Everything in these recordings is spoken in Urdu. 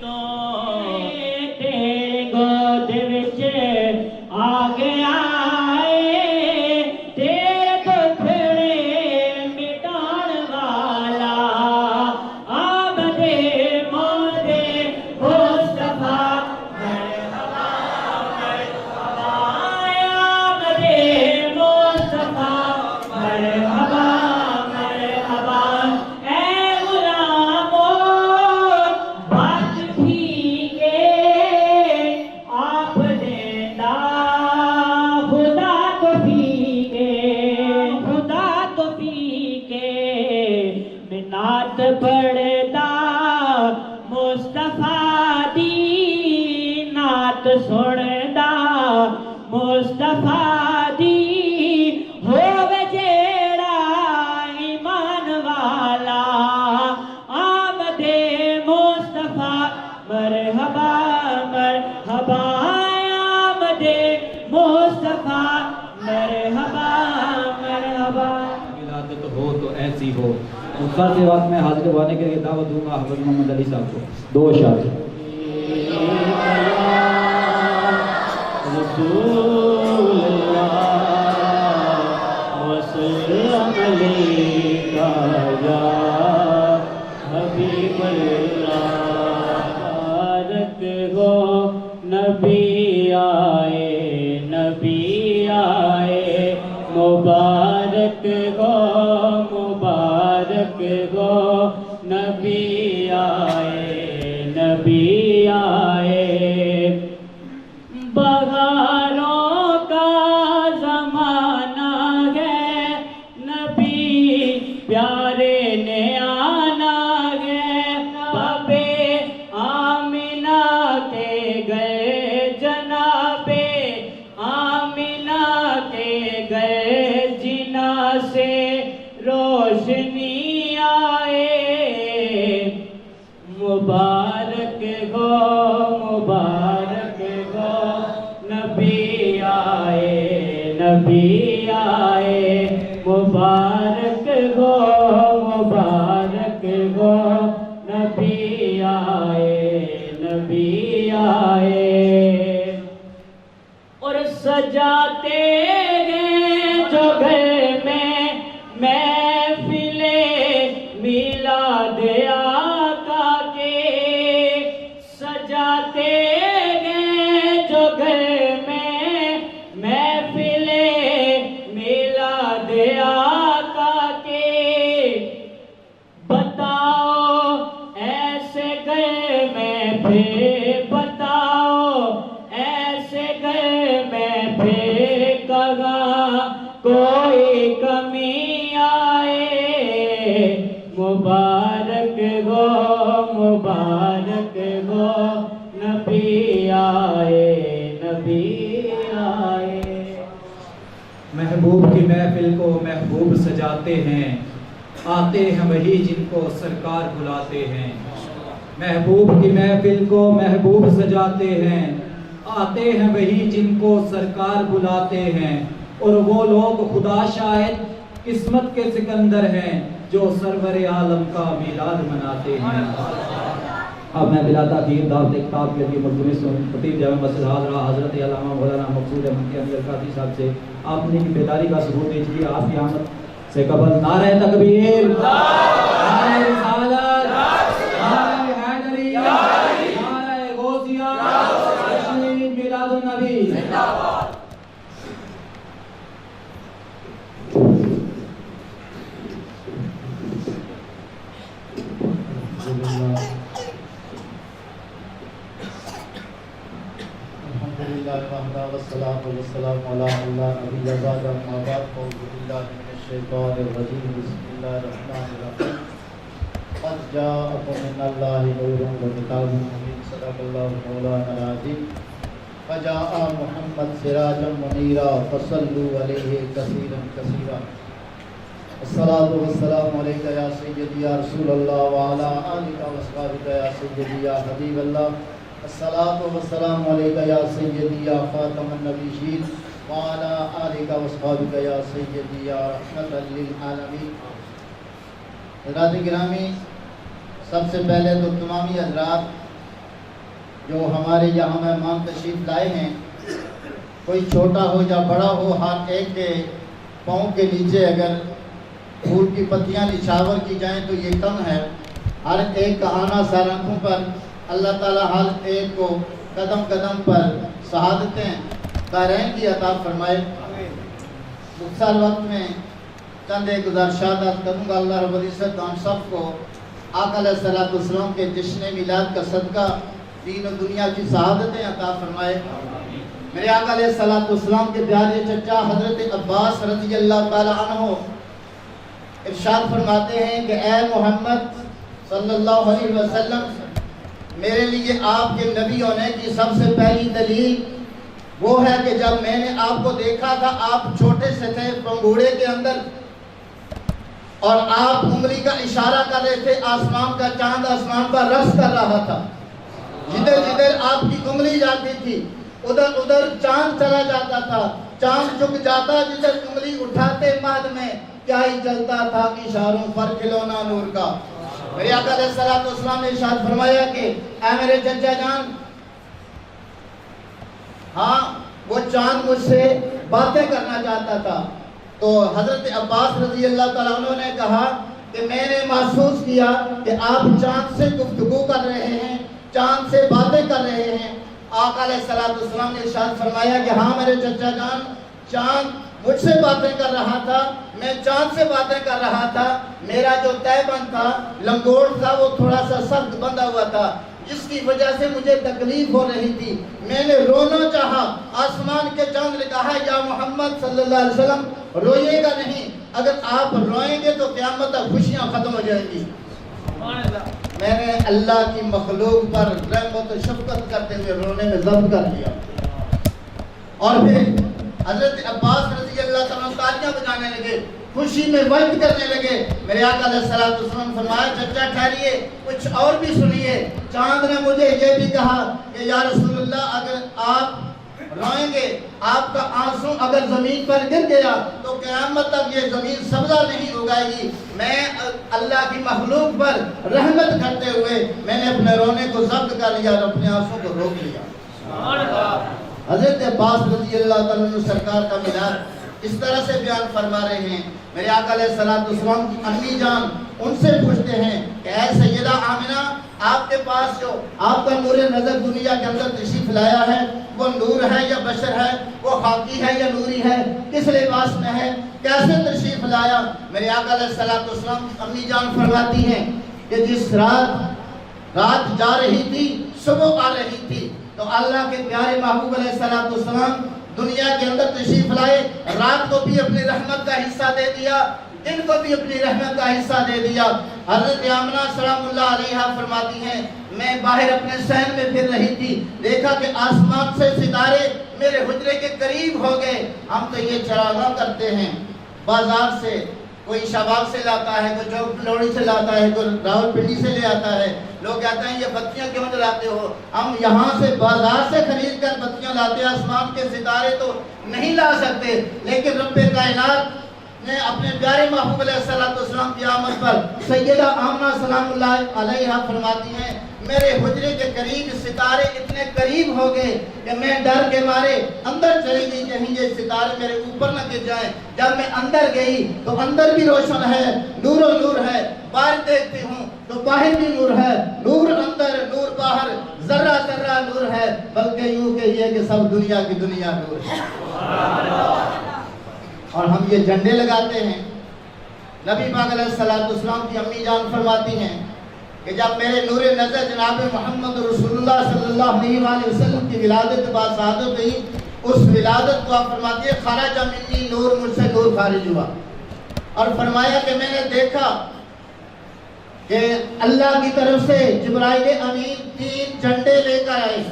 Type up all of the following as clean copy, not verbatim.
تو تیرے گود وچ آ گیا تیرے دکھڑے مٹان والا آمد موت مصطفیٰ مرحبا مرحبا آمد مصطفیٰ مرحبا مرحبا اے غلامو بات بھیگے آپ دینا خدا تو بھیگے خدا تو بھیگے منات پڑھدا مصطفیٰ دی نعت سندا مصطفیٰ دی ہووے جیڑا ایمان والا آمد مصطفیٰ مرحبا مرحبا آمد مصطفیٰ مرحبا مرحبا ولادت ہو تو ایسی ہو۔ مصطفیٰ سے وقت میں حاضر ہونے کے لیے دعوت دوں گا حضرت محمد علی صاحب کو، 2 اشعار۔ رسول اللہ وسلم علیکہ یا حبیب اللہ مبارک ہو نبی آئے مبارک ہو مبارک ہو نبی آئے بہاروں کا زمانہ ہے نبی پیارے نے آنا ہے بابے آمینہ کے گئے جناب آمینہ کے گئے جنا سے روشنی آئے مبارک ہو مبارک ہو نبی آئے مبارک ہو مبارک ہو نبی آئے اور سجاتے ہیں جو گھر میں محفل میلاد آقا کے سجاتے ہیں جو گھر میں محفل میلاد آقا کے بتاؤ ایسے گھر میں پھر بتاؤ ایسے گھر میں پھر کہاں کوئی کمی آئے مبارک ہو نبی آئے محبوب کی محفل کو محبوب سجاتے ہیں آتے ہیں وہی جن کو سرکار بلاتے ہیں محبوب کی محفل کو محبوب سجاتے ہیں آتے ہیں وہی جن کو سرکار بلاتے ہیں اور وہ لوگ خدا شاہد قسمت کے سکندر ہیں جو سرور عالم کا میلاد مناتے ہیں۔ اب میں بلا تاخیر دعوت خطاب کے لیے ملتمس خطیب جامع مسجد حاضرہ حضرت علامہ مولانا مقصود احمد کے امیر قاضی صاحب سے آپ نے بیداری کا ثبوت دیجیے آپ کی آمد سے قبل نعرہ تکبیر، نعرہ رسالت، نعرہ حیدری، نعرہ غوثیہ، جشن میلاد النبی۔ والصلاة والسلام على الله نبي بعد ما بعد أعوذ بالله من الشيطان الرجيم بسم الله الرحمن الرحيم قد جاءكم من الله نور وكتاب مبين صدق الله مولانا العظيم فجاء محمد سراجا منيرا فصلوا عليه كثيرا كثيرا الصلاة والسلام عليك يا سيدي يا رسول الله وعلى آلك وأصحابك يا سيدي يا حبيب الله الصلاة والسلام عليك يا سيدي يا خاتم النبيين وعلى آلك وأصحابك يا سيدي يا رحمة للعالمين۔ حضرات گرامی، سب سے پہلے تو تمامی حضرات جو ہمارے یہاں مہمان تشریف لائے ہیں، کوئی چھوٹا ہو یا بڑا ہو، ہر ایک کے پاؤں کے نیچے اگر پھول کی پتیاں نچھاور کی جائیں تو یہ کم ہے۔ ہر ایک کا آنا سر آنکھوں پر، اللہ تعالیٰ ہر ایک کو قدم قدم پر شہادتیں دارین کی عطا فرمائے۔ مختصر وقت میں چند ایک گزارشات کروں گا۔ اللہ رب العزت ہم سب کو آقا علیہ الصلوۃ والسلام کے جشن میلاد کا صدقہ دین و دنیا کی سعادتیں عطا فرمائے۔ میرے آقا علیہ الصلوۃ والسلام کے پیارے چچا حضرت عباس رضی اللہ تعالی عنہ ارشاد فرماتے ہیں کہ اے محمد صلی اللہ علیہ وسلم، میرے لیے آپ کے نبی ہونے کی سب سے پہلی دلیل وہ ہے کہ جب میں نے آپ کو دیکھا تھا، آپ چھوٹے سے تھے پنگوڑے کے اندر، اور آپ انگلی کا اشارہ کر رہے تھے، آسمان کا چاند آسمان پر رقص کر رہا تھا۔ جدھر جدھر آپ کی انگلی جاتی تھی ادھر ادھر چاند چلا جاتا تھا، چاند جھک جاتا، جدھر انگلی اٹھاتے مہد میں کیا ہی چلتا تھا اشاروں پر کھلونا نور کا۔ میرے آقا علیہ الصلوۃ والسلام نے ارشاد فرمایا کہ اے میرے چچا جان، ہاں وہ چاند مجھ سے باتیں کرنا چاہتا تھا۔ تو حضرت عباس رضی اللہ تعالیٰ عنہ نے کہا کہ میں نے محسوس کیا کہ آپ چاند سے گفتگو کر رہے ہیں، چاند سے باتیں کر رہے ہیں۔ آقا علیہ الصلوۃ والسلام نے ارشاد فرمایا کہ ہاں میرے چچا جان، چاند مجھ سے باتیں کر رہا تھا، میں چاند سے باتیں کر رہا تھا۔ میرا جو تہبند تھا، لنگوٹ تھا، وہ تھوڑا سا سخت بندھا ہوا تھا، جس کی وجہ سے مجھے تکلیف ہو رہی تھی۔ میں نے رونا چاہا، آسمان کے چاند نے کہا یا محمد صلی اللہ علیہ وسلم روئیے گا نہیں، اگر آپ روئیں گے تو قیامت تک خوشیاں ختم ہو جائیں گی۔ میں نے اللہ کی مخلوق پر رحمت و شفقت کرتے ہوئے رونے میں ضبط کر لیا، اور پھر حضرت عباس رضی اللہ تعالیٰ تالیاں بجانے لگے، خوشی میں وجد کرنے لگے۔ میرے آقا علیہ الصلوۃ والسلام فرمایا چچا ٹھہریے، کچھ اور بھی سنیے۔ چاند نے مجھے یہ بھی کہا کہ یا رسول اللہ، اگر آپ روئیں گے، آپ کا آنسو اگر زمین پر گر گیا تو قیامت تک یہ زمین سبزہ نہیں اگائے گی۔ میں اللہ کی مخلوق پر رحمت کرتے ہوئے میں نے اپنے رونے کو ضبط کر لیا اور اپنے آنسو کو روک لیا۔ حضرت عباس رضی اللہ تعالیٰ عنہ سرکار کا میلاد اس طرح سے بیان فرما رہے ہیں۔ میرے آقا علیہ الصلوۃ والسلام کی امی جان ان سے پوچھتے ہیں کہ اے سیدہ آمنہ، آپ کے پاس جو آپ کا نور نظر دنیا کے اندر تشریف لایا ہے، وہ نور ہے یا بشر ہے، وہ خاکی ہے یا نوری ہے، کس لباس میں ہے، کیسے تشریف لایا؟ میرے آقا علیہ الصلوۃ والسلام کی امی جان فرماتی ہیں کہ جس رات جا رہی تھی، صبح آ رہی تھی، تو اللہ کے پیارے محبوب علیہ الصلوۃ والسلام دنیا کے اندر تشریف لائے، رات کو بھی اپنی رحمت کا حصہ دے دیا، دن کو بھی اپنی رحمت کا حصہ دے دیا۔ حضرت آمنہ سلام اللہ علیہا فرماتی ہیں میں باہر اپنے صحن میں پھر رہی تھی، دیکھا کہ آسمان سے ستارے میرے حجرے کے قریب ہو گئے۔ ہم تو یہ چراغاں کرتے ہیں، بازار سے کوئی شباب سے لاتا ہے، کوئی چوک لوڑی سے لاتا ہے، کوئی راول پنڈی سے لے آتا ہے، لوگ کہتے ہیں یہ بتیاں کیوں جلاتے ہو؟ ہم یہاں سے بازار سے خرید کر بتیاں لاتے ہیں، آسمان کے ستارے تو نہیں لا سکتے، لیکن رب کائنات نے اپنے پیارے محبوب علیہ الصلوۃ والسلام کی آمد پر سیدہ آمنہ سلام اللہ علیہا فرماتی ہیں میرے حجرے کے قریب ستارے اتنے قریب ہو گئے کہ میں ڈر کے مارے اندر چلی گئی، کہیں یہ ستارے میرے اوپر نہ گر جائیں۔ جب میں اندر گئی تو اندر بھی روشن ہے، نور و نور ہے، باہر دیکھتی ہوں تو باہر بھی نور ہے، نور اندر نور باہر، ذرہ ذرہ نور ہے، بلکہ یوں کہیے کہ سب دنیا کی دنیا نور ہے۔ اور ہم یہ جھنڈے لگاتے ہیں۔ نبی پاک علیہ الصلوۃ والسلام کی امی جان فرماتی ہیں کہ جب میرے نور نظر جناب محمد رسول اللہ صلی اللہ علیہ وسلم کی ولادت بعد شہادت ہوئی، اس ولادت کو آپ فرماتی ہے خرج منی نور، مجھ سے نور خارج ہوا، اور فرمایا کہ میں نے دیکھا کہ اللہ کی طرف سے جبرائیل امین 3 جھنڈے لے کر آئے۔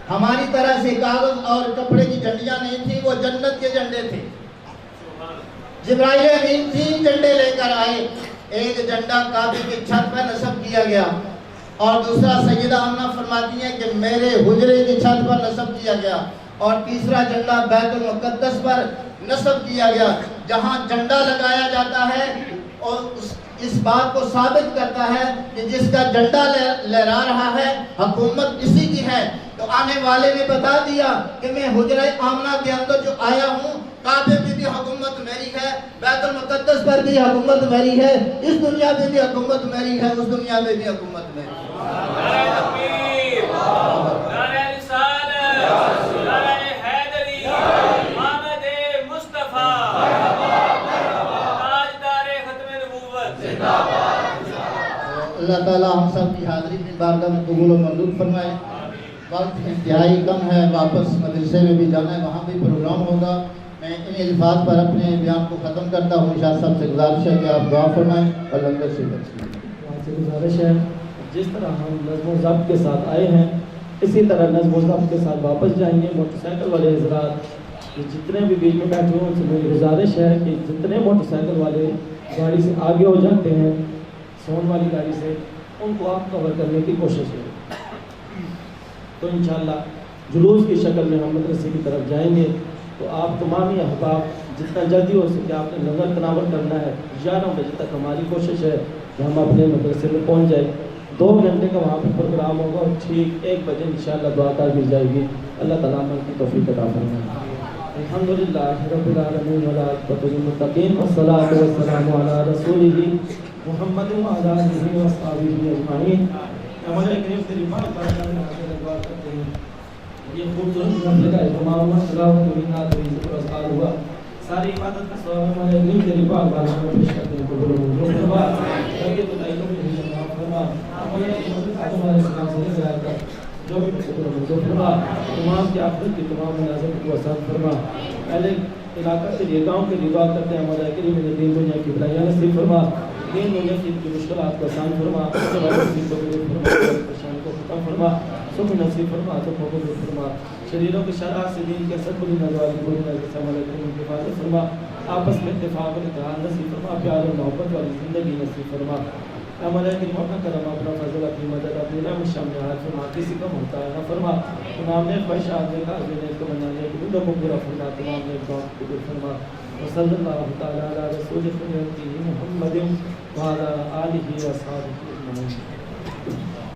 ہماری طرح سے کاغذ اور کپڑے کی جھنڈیاں نہیں تھیں، وہ جنت کے جھنڈے تھے۔ جبرائیل امین 3 جھنڈے لے کر آئے، ایک جھنڈا کعبے کی چھت پر نصب کیا گیا، اور دوسرا سیدہ آمنہ فرماتی ہیں کہ میرے حجرے کی چھت پر نصب کیا گیا، اور تیسرا جھنڈا بیت المقدس پر نصب کیا گیا۔ جہاں جھنڈا لگایا جاتا ہے اور اس بات کو ثابت کرتا ہے کہ جس کا جھنڈا لہرا رہا ہے حکومت اسی کی ہے. تو آنے والے نے بتا دیا کہ میں حجرہ آمنہ کے اندر جو آیا ہوں، کعبے میں بھی حکومت میری ہے، بیت المقدس پر بھی حکومت میری ہے، اس دنیا میں بھی حکومت میری ہے، اس دنیا میں بھی حکومت میری ہے. نعرہ تکبیر، نعرہ رسالت، نعرہ حیدری، محمد مصطفیٰ، تاجدار ختم نبوت. اللہ تعالیٰ ہم سب کی حاضری میں بارگاہ میں قبول و منظور فرمائے. وقت انتہائی کم ہے، واپس مدرسے میں بھی جانا ہے، وہاں بھی پروگرام ہوگا. میں ان الفاظ پر اپنے بیان کو ختم کرتا ہوں. شاہ صاحب سے گزارش ہے کہ آپ دعا فرمائیں اور لنگر سے آپ سے گزارش ہے جس طرح ہم نظم و ضبط کے ساتھ آئے ہیں اسی طرح نظم و ضبط کے ساتھ واپس جائیں گے. موٹر سائیکل والے حضرات جتنے بھی بیچ میں بیٹھے ہوں ان سے میری گزارش ہے کہ جتنے موٹر سائیکل والے گاڑی سے آگے ہو جاتے ہیں سون والی گاڑی سے، ان کو آپ کور کرنے کی کوشش کریں. تو انشاءاللہ جلوس کی شکل میں ہم مدرسے کی طرف جائیں گے. تو آپ تمام ہی احباب جتنا جلدی ہو سکے آپ نے نظر تناور کرنا ہے. 11 بجے تک ہماری کوشش ہے کہ ہم اپنے مدرسے میں پہنچ جائیں. 2 گھنٹے کا وہاں پہ پروگرام ہوگا اور ٹھیک 1 بجے انشاءاللہ دعا کر دی جائے گی. اللہ تعالیٰ عمل کی توفیق عطا فرمائے. الحمدللہ رب العالمین والعاقبۃ للمتقین والصلاۃ والسلام علی رسولہ محمد وعلی آلہ وصحبہ اجمعین. ہمارے کریم تیری بات دعا کرتے ہیں. یہ خوبصورت محفل کا اہتمام ہوا، تلاوت ہوئی، نعت ہوئی، ذکر و اذکار ہوا. ساری عبادت کا ثواب ہمارے کریم تیری پاک بارگاہ میں پیش کرتے ہیں. قبول و منظور فرما. تربیت و تعلیم میں ہمارا فرما. ہمارے ہمارے اسلام سے ہدایت کر جو بھی قبول و منظور فرما. تمام کی آخرت کی تمام منازل کو آسان فرما. پہلے علاقہ کے لیے گاؤں کے لیے دعا کرتے ہیں. ہمارے کریم دین دنیا کی بھلائیاں نصیب فرما. دین دنیا کی مشکلات کو آسان فرما. نصیب کو قبول فرما. پریشانی کو ختم فرما. سکھ نصیب فرما. تو قبول فرما. شریروں کے شرح سے دین کے سب بری نظر بری نظر سے ہمارے کریم کی حفاظت فرما. آپس میں اتفاق اور اتحاد نصیب فرما. پیار اور محبت والی زندگی نصیب فرما. ہمارے کریم اپنا کرم اپنا فضل اپنی مدد اپنی نعم شامل حال فرما. کسی کا محتاج نہ فرما. تمام نے خواہشات نے کاج نے کو منانے کی دعا کو پورا فرما. تمام نے دعا کو قبول فرما. وصلی اللہ تعالی علی رسول محمد وعلی آلہ و اصحابہ اجمعین.